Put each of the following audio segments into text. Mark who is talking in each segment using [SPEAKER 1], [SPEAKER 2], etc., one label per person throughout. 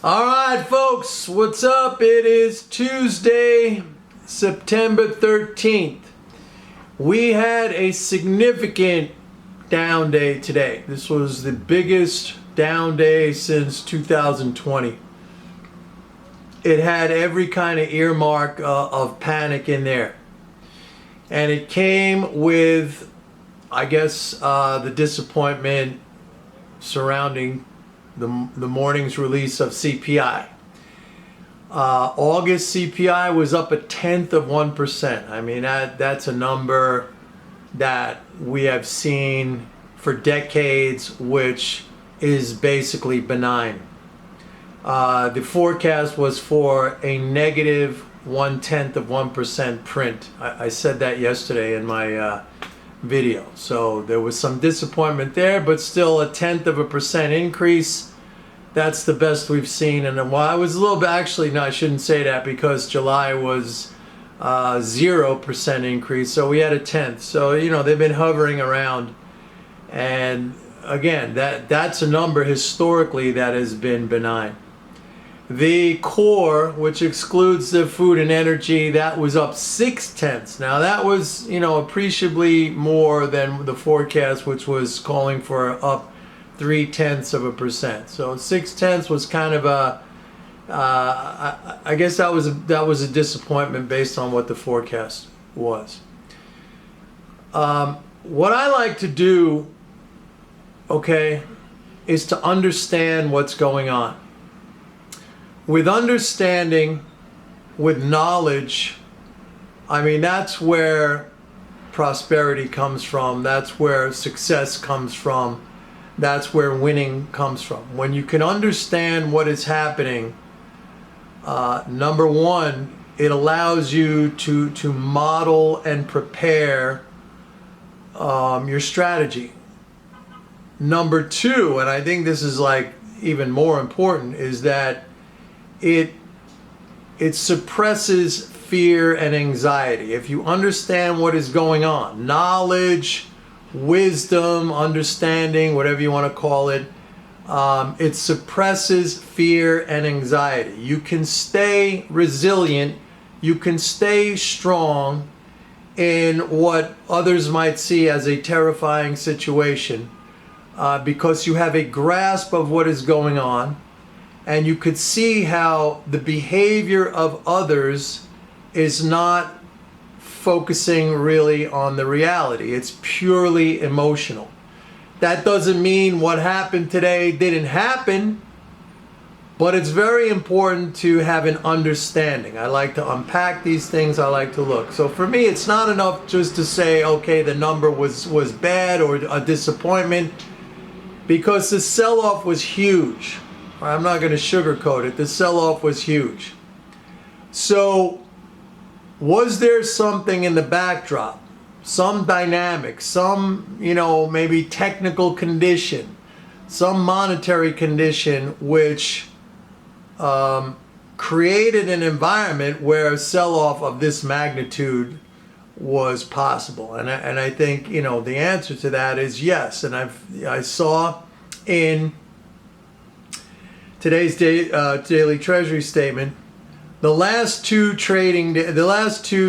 [SPEAKER 1] All right, folks, what's up? It is Tuesday, September 13th. We had a significant down day today. This was the biggest down day since 2020. It had every kind of earmark of panic in there. And it came with, I guess, the disappointment surrounding the morning's release of CPI. August CPI was up 0.1%. I mean, that's a number that we have seen for decades, which is basically benign. The forecast was for a negative 0.1% print. I said that yesterday in my video. So there was some disappointment there, but still 0.1% increase. That's the best we've seen in a while. I was a little bit, actually, no, I shouldn't say that, because July was 0% increase. So we had 0.1. So, you know, they've been hovering around. And again, that's a number historically that has been benign. The core, which excludes the food and energy, that was up 0.6. Now that was, you know, appreciably more than the forecast, which was calling for up 0.3%. So 0.6 was kind of a, I guess that was a disappointment based on what the forecast was. What I like to do, okay, is to understand what's going on. With understanding, with knowledge, I mean, that's where prosperity comes from. That's where success comes from. That's where winning comes from. When you can understand what is happening, number one, it allows you to model and prepare your strategy. Number two, and I think this is like even more important, is that it suppresses fear and anxiety. If you understand what is going on, knowledge, wisdom, understanding, whatever you want to call it, it suppresses fear and anxiety. You can stay resilient, you can stay strong in what others might see as a terrifying situation, because you have a grasp of what is going on. And you could see how the behavior of others is not focusing really on the reality. It's purely emotional. That doesn't mean what happened today didn't happen, but it's very important to have an understanding. I like to unpack these things. I like to look. So for me, it's not enough just to say, okay, the number was bad or a disappointment, because the sell-off was huge. I'm not going to sugarcoat it. The sell-off was huge. So was there something in the backdrop, some dynamic, some, you know, maybe technical condition, some monetary condition which created an environment where a sell-off of this magnitude was possible? And I think, you know, the answer to that is yes. And I saw in today's daily treasury statement, the last two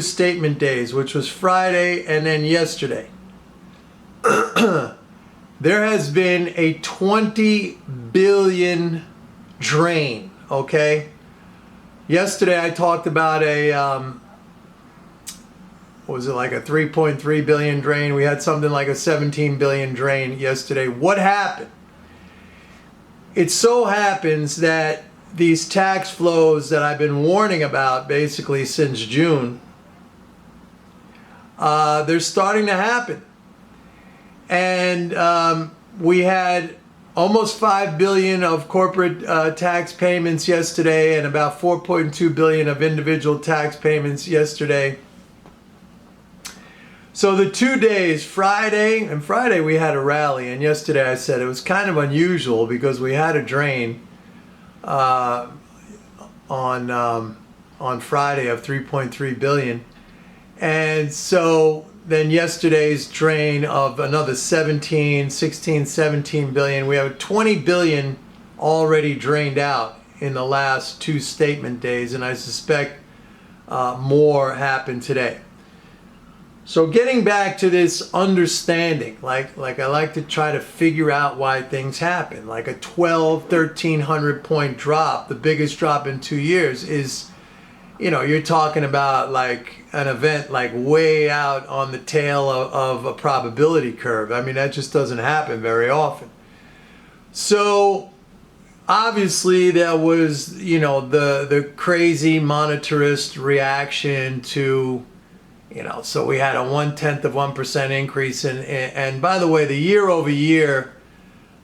[SPEAKER 1] statement days, which was Friday and then yesterday, there has been a 20 billion drain. Okay, yesterday I talked about a what was it, like a 3.3 billion drain. We had something like a 17 billion drain yesterday. What happened? It so happens that these tax flows that I've been warning about basically since June, they're starting to happen. And we had almost 5 billion of corporate tax payments yesterday and about 4.2 billion of individual tax payments yesterday. So the 2 days, Friday we had a rally, and yesterday I said it was kind of unusual because we had a drain on Friday of 3.3 billion. And so then yesterday's drain of another 17 billion. We have 20 billion already drained out in the last 2 statement days, and I suspect more happened today. So getting back to this understanding, like I like to try to figure out why things happen. Like a 1,300 point drop, the biggest drop in 2 years, is, you know, you're talking about like an event like way out on the tail of a probability curve. I mean, that just doesn't happen very often. So obviously there was, you know, the crazy monetarist reaction to, you know, so we had a 0.1% increase and by the way, the year over year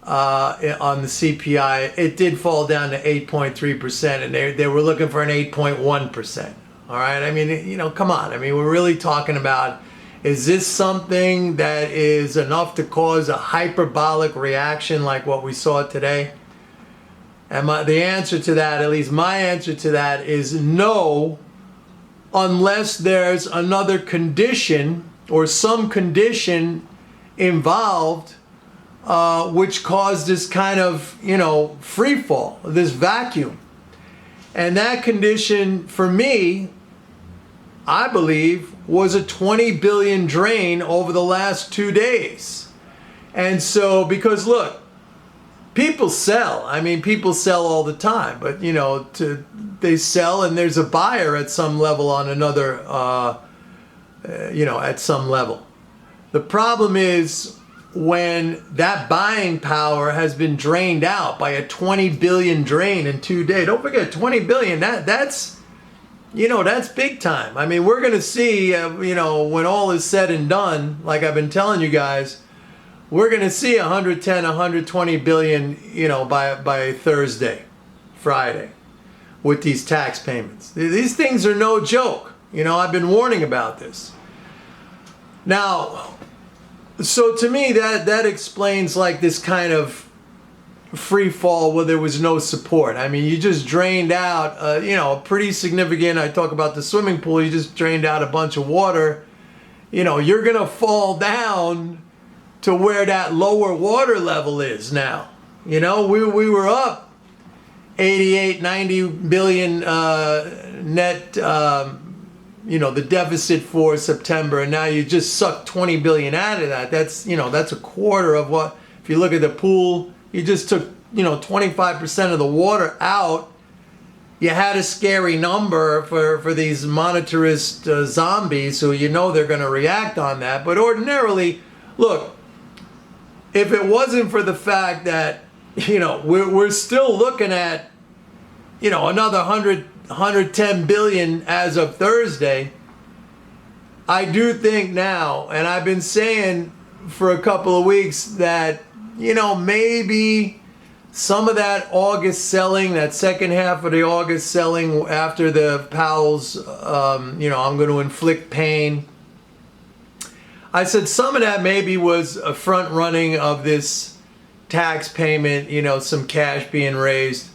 [SPEAKER 1] on the CPI, it did fall down to 8.3%, and they were looking for an 8.1%. All right, I mean, you know, come on. I mean, we're really talking about, is this something that is enough to cause a hyperbolic reaction like what we saw today? And the answer to that, at least my answer to that, is no, unless there's another condition or some condition involved which caused this kind of, you know, free fall, this vacuum. And that condition, for me, I believe, was a 20 billion drain over the last 2 days. And so, because look, people sell. I mean, people sell all the time, but you know, they sell, and there's a buyer at some level on another, you know, at some level. The problem is when that buying power has been drained out by a 20 billion drain in 2 days. Don't forget, 20 billion. That's, you know, that's big time. I mean, we're going to see, you know, when all is said and done, like I've been telling you guys, we're going to see 110, 120 billion, you know, by Thursday, Friday, with these tax payments. These things are no joke. You know, I've been warning about this. Now, so to me, that explains like this kind of free fall where there was no support. I mean, you just drained out, you know, pretty significant. I talk about the swimming pool. You just drained out a bunch of water. You know, you're going to fall down to where that lower water level is now. You know, we were up 88, 90 billion net, you know, the deficit for September, and now you just sucked 20 billion out of that. That's, you know, that's a quarter of what, if you look at the pool, you just took, you know, 25% of the water out. You had a scary number for these monetarist zombies, so you know they're going to react on that. But ordinarily, look, if it wasn't for the fact that, you know, we're still looking at, you know, another 110 billion as of Thursday, I do think now, and I've been saying for a couple of weeks that, you know, maybe some of that August selling, that second half of the August selling after the Powell's, you know, I'm going to inflict pain. I said some of that maybe was a front running of this tax payment, you know, some cash being raised.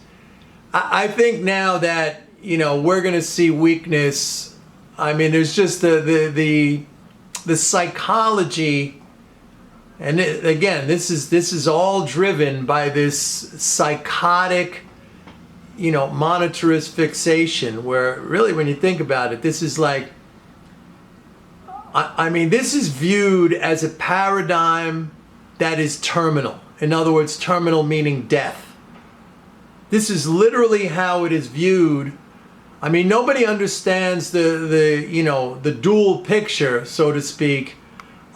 [SPEAKER 1] I think now that, you know, we're going to see weakness. I mean, there's just the psychology. And again, this is all driven by this psychotic, you know, monetarist fixation, where really, when you think about it, this is like, I mean, this is viewed as a paradigm that is terminal. In other words, terminal meaning death. This is literally how it is viewed. I mean, nobody understands the you know, the dual picture, so to speak,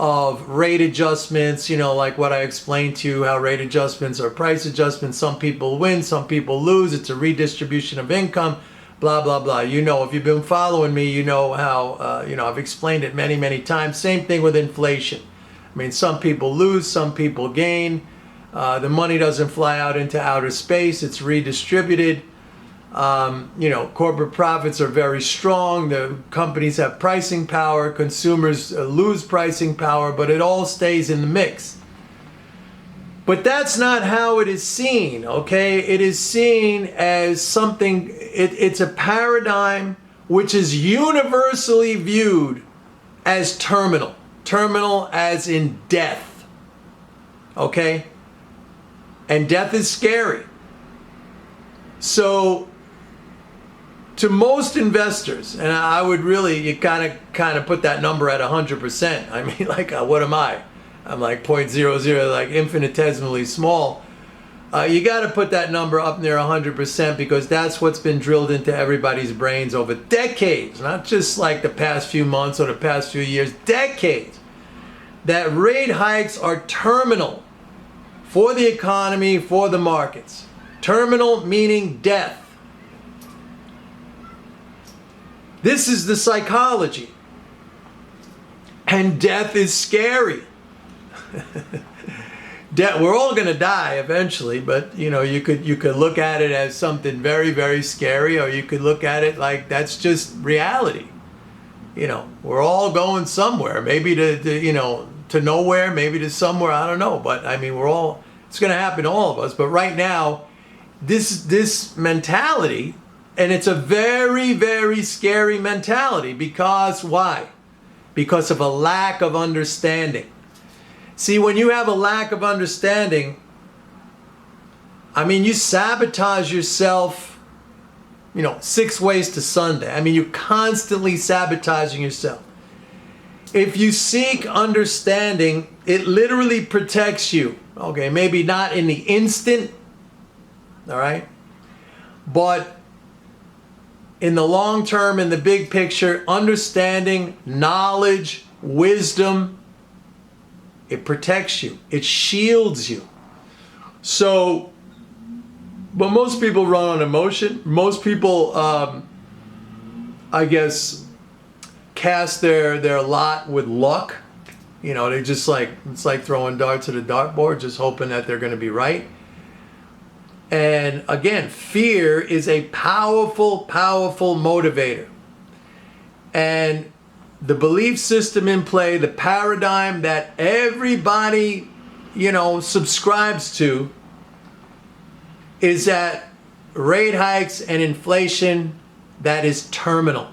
[SPEAKER 1] of rate adjustments, you know, like what I explained to you, how rate adjustments are price adjustments. Some people win, some people lose. It's a redistribution of income, blah, blah, blah. You know, if you've been following me, you know how, you know, I've explained it many, many times. Same thing with inflation. I mean, some people lose, some people gain. The money doesn't fly out into outer space. It's redistributed. You know, corporate profits are very strong. The companies have pricing power. Consumers lose pricing power, but it all stays in the mix. But that's not how it is seen, okay? It is seen as something, it's a paradigm which is universally viewed as terminal. Terminal as in death, okay? And death is scary. So to most investors, and I would really, you kind of put that number at 100%. I mean, like, what am I? I'm like 0.00, like infinitesimally small. You got to put that number up near 100% because that's what's been drilled into everybody's brains over decades, not just like the past few months or the past few years, decades, that rate hikes are terminal for the economy, for the markets. Terminal meaning death. This is the psychology. And death is scary. We're all going to die eventually, but you know, you could look at it as something very, very scary, or you could look at it like that's just reality. You know, we're all going somewhere, maybe to nowhere, maybe to somewhere, I don't know, but I mean, it's going to happen to all of us. But right now, this mentality, and it's a very, very scary mentality, because why? Because of a lack of understanding. See, when you have a lack of understanding, I mean, you sabotage yourself, 6 ways to Sunday. I mean, you're constantly sabotaging yourself. If you seek understanding, it literally protects you. Okay, maybe not in the instant, all right? But in the long term, in the big picture, understanding, knowledge, wisdom, it protects you. It shields you. So, but most people run on emotion. Most people, I guess, cast their lot with luck. They just it's like throwing darts at a dartboard, just hoping that they're going to be right. And again, fear is a powerful, powerful motivator. And the belief system in play, the paradigm that everybody, subscribes to, is that rate hikes and inflation, that is terminal.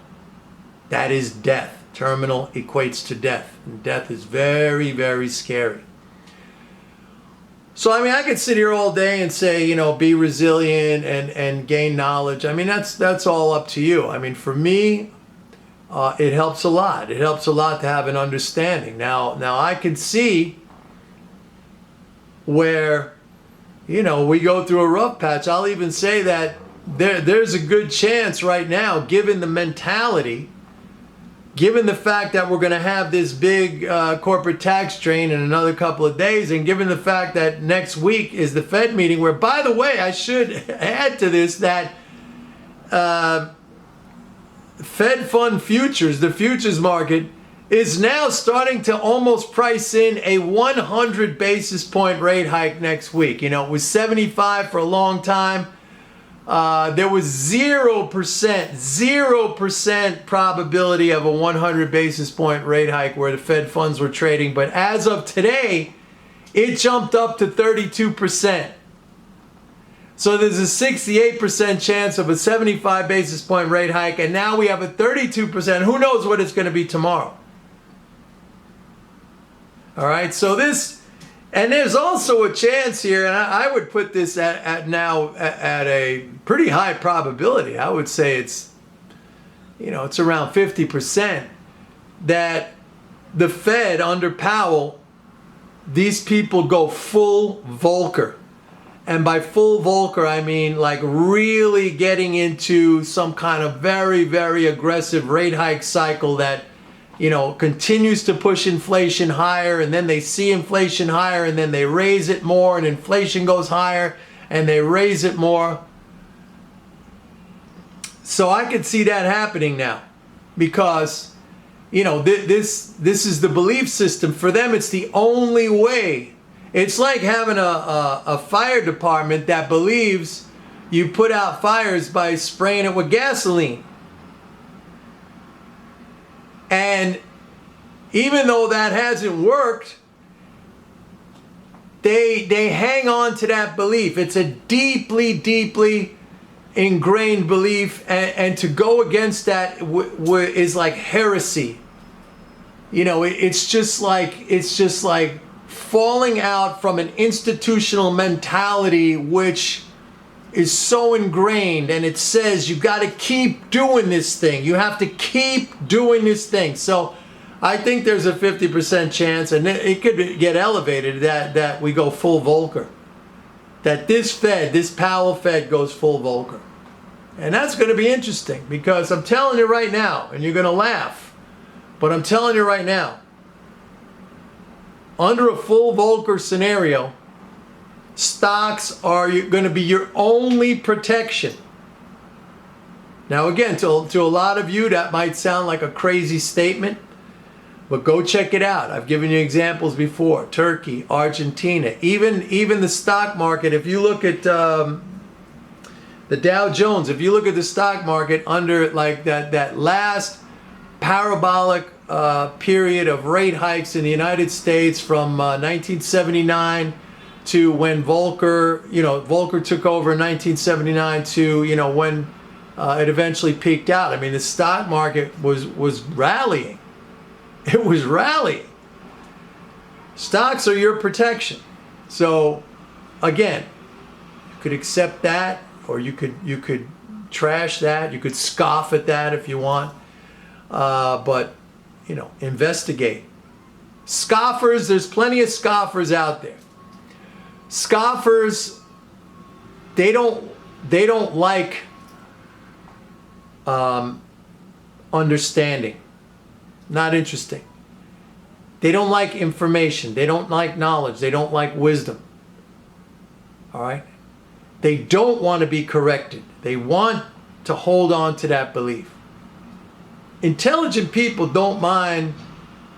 [SPEAKER 1] That is death. Terminal equates to death. And death is very, very scary. So, I mean, I could sit here all day and say, be resilient and gain knowledge. I mean, that's all up to you. I mean, for me, it helps a lot. It helps a lot to have an understanding. Now I can see where, we go through a rough patch. I'll even say that there's a good chance right now, given the mentality, given the fact that we're going to have this big corporate tax drain in another couple of days, and given the fact that next week is the Fed meeting, where, by the way, I should add to this that Fed fund futures, the futures market, is now starting to almost price in a 100 basis point rate hike next week. It was 75 for a long time. There was 0% probability of a 100 basis point rate hike where the Fed funds were trading. But as of today, it jumped up to 32%. So there's a 68% chance of a 75 basis point rate hike, and now we have a 32%. Who knows what it's going to be tomorrow? All right, so and there's also a chance here, and I would put this at a pretty high probability. I would say it's around 50%, that the Fed under Powell, these people go full Volcker. And by full Volcker, I mean like really getting into some kind of very, very aggressive rate hike cycle that, continues to push inflation higher, and then they see inflation higher, and then they raise it more, and inflation goes higher, and they raise it more. So I could see that happening now, because, this is the belief system. For them, it's the only way. It's like having a fire department that believes you put out fires by spraying it with gasoline. And even though that hasn't worked, they hang on to that belief. It's a deeply, deeply ingrained belief, and to go against that is like heresy. It's just like falling out from an institutional mentality which is so ingrained, and it says you got to keep doing this thing. You have to keep doing this thing. So I think there's a 50% chance, and it could get elevated, that we go full Volcker. That this Fed, this Powell Fed, goes full Volcker. And that's going to be interesting, because I'm telling you right now, and you're going to laugh, but I'm telling you right now, under a full Volcker scenario, stocks are going to be your only protection. Now again, to a lot of you that might sound like a crazy statement, but go check it out. I've given you examples before. Turkey, Argentina, even the stock market. If you look at the Dow Jones, if you look at the stock market under like that last parabolic period of rate hikes in the United States from 1979 to when Volcker took over in 1979 to when it eventually peaked out. I mean, the stock market was rallying. It was rallying. Stocks are your protection. So again, you could accept that, or you could trash that. You could scoff at that if you want. But investigate. Scoffers, there's plenty of scoffers out there. Scoffers, they don't like understanding. Not interesting. They don't like information. They don't like knowledge. They don't like wisdom. All right? They don't want to be corrected. They want to hold on to that belief. Intelligent people don't mind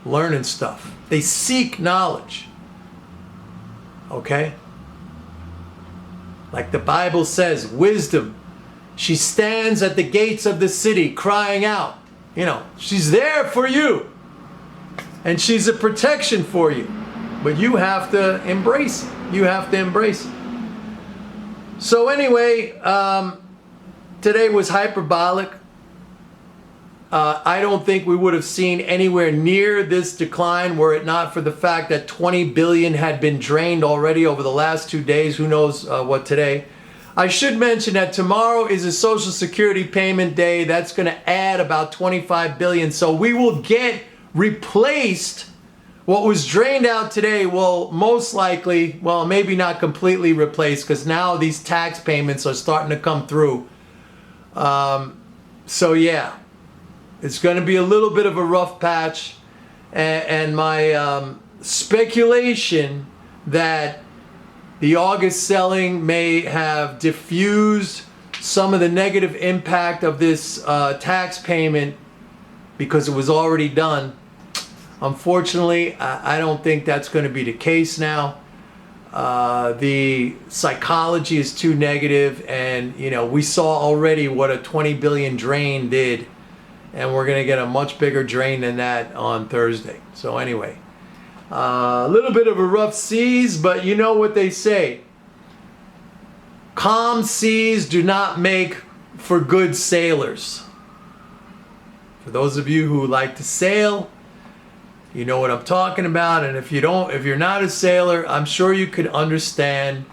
[SPEAKER 1] learning stuff. They seek knowledge. Okay? Like the Bible says, wisdom, she stands at the gates of the city crying out. She's there for you. And she's a protection for you. But you have to embrace it. You have to embrace it. So anyway, today was hyperbolic. I don't think we would have seen anywhere near this decline were it not for the fact that 20 billion had been drained already over the last 2 days. Who knows what today. I should mention that tomorrow is a Social Security payment day. That's going to add about 25 billion. So we will get replaced. What was drained out today will most likely, well, maybe not completely replaced, because now these tax payments are starting to come through. So yeah, it's going to be a little bit of a rough patch. And my speculation that the August selling may have diffused some of the negative impact of this tax payment because it was already done. Unfortunately, I don't think that's going to be the case now. The psychology is too negative, and we saw already what a 20 billion drain did, and we're going to get a much bigger drain than that on Thursday. So anyway, a little bit of a rough seas, but you know what they say. Calm seas do not make for good sailors. For those of you who like to sail, you know what I'm talking about. And if you're not a sailor, I'm sure you could understand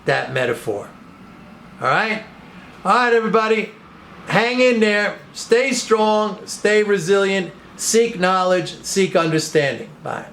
[SPEAKER 1] that metaphor. All right? All right, everybody. Hang in there. Stay strong. Stay resilient. Seek knowledge. Seek understanding. Bye.